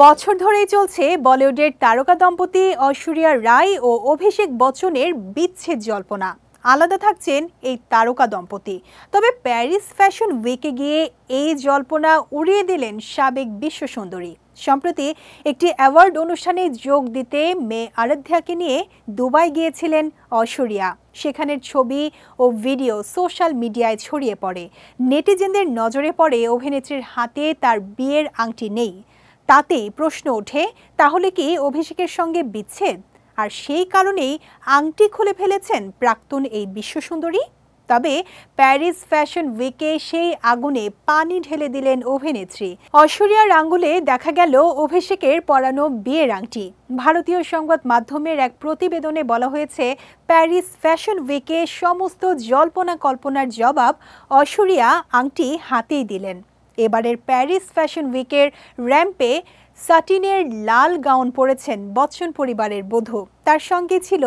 বছর ধরেই চলছে বলিউডের তারকা দম্পতি ঐশ্বরিয়া রায় ও অভিষেক বচ্চনের বিচ্ছেদ জল্পনা। আলাদা থাকছেন এই তারকা দম্পতি, তবে প্যারিস ফ্যাশন উইকে গিয়ে এই জল্পনা উড়িয়ে দিলেন সাবেক বিশ্বসুন্দরী। সম্প্রতি একটি অ্যাওয়ার্ড অনুষ্ঠানে যোগ দিতে মেয়ে আরাধ্যাকে নিয়ে দুবাই গিয়েছিলেন ঐশ্বরিয়া। সেখানের ছবি ও ভিডিও সোশ্যাল মিডিয়ায় ছড়িয়ে পড়ে। নেটিজেনদের নজরে পড়ে অভিনেত্রীর হাতে তার বিয়ের আংটি নেই। তাতেই প্রশ্ন ওঠে, তাহলে কি অভিষেকের সঙ্গে বিচ্ছেদ? আর সেই কারণেই আংটি খুলে ফেলেছেন প্রাক্তন এই বিশ্বসুন্দরী। তবে প্যারিস ফ্যাশন উইকে সেই আগুনে পানি ঢেলে দিলেন অভিনেত্রী। ঐশ্বরিয়ার আঙ্গুলে দেখা গেল অভিষেকের পরানো বিয়ের আংটি। ভারতীয় সংবাদ মাধ্যমের এক প্রতিবেদনে বলা হয়েছে, প্যারিস ফ্যাশন উইকে সমস্ত জল্পনা কল্পনার জবাব ঐশ্বরিয়া আংটি হাতেই দিলেন। এবারের প্যারিস ফ্যাশন উইকের র্যাম্পে সাটিনের লাল গাউন পরেছেন বচ্চন পরিবারের বধূ। তার সঙ্গে ছিল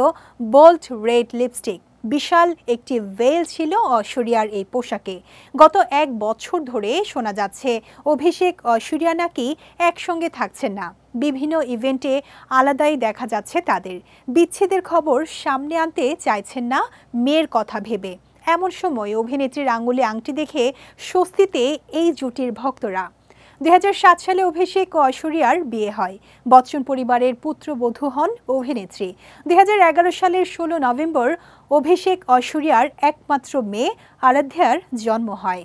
বোল্ড রেড লিপস্টিক। বিশাল একটি ভেল ছিল ঐশ্বরিয়ার এই পোশাকে। গত এক বছর ধরে শোনা যাচ্ছে অভিষেক ঐশ্বরিয়া নাকি একসঙ্গে থাকছেন না। বিভিন্ন ইভেন্টে আলাদাই দেখা যাচ্ছে তাদের। বিচ্ছেদের খবর সামনে আনতে চাইছেন না মেয়ের কথা ভেবে। এমন সময় অভিনেত্রীর আঙুলে আংটি দেখে স্বস্তিতে এই জুটির ভক্তরা। 2007 সালে অভিষেক ও ঐশ্বরিয়ার বিয়ে হয়। বচ্চন পরিবারের পুত্রবধূ হন অভিনেত্রী। 2011 সালের 16 নভেম্বর অভিষেক ঐশ্বরিয়ার একমাত্র মেয়ে আরাধ্যার জন্ম হয়।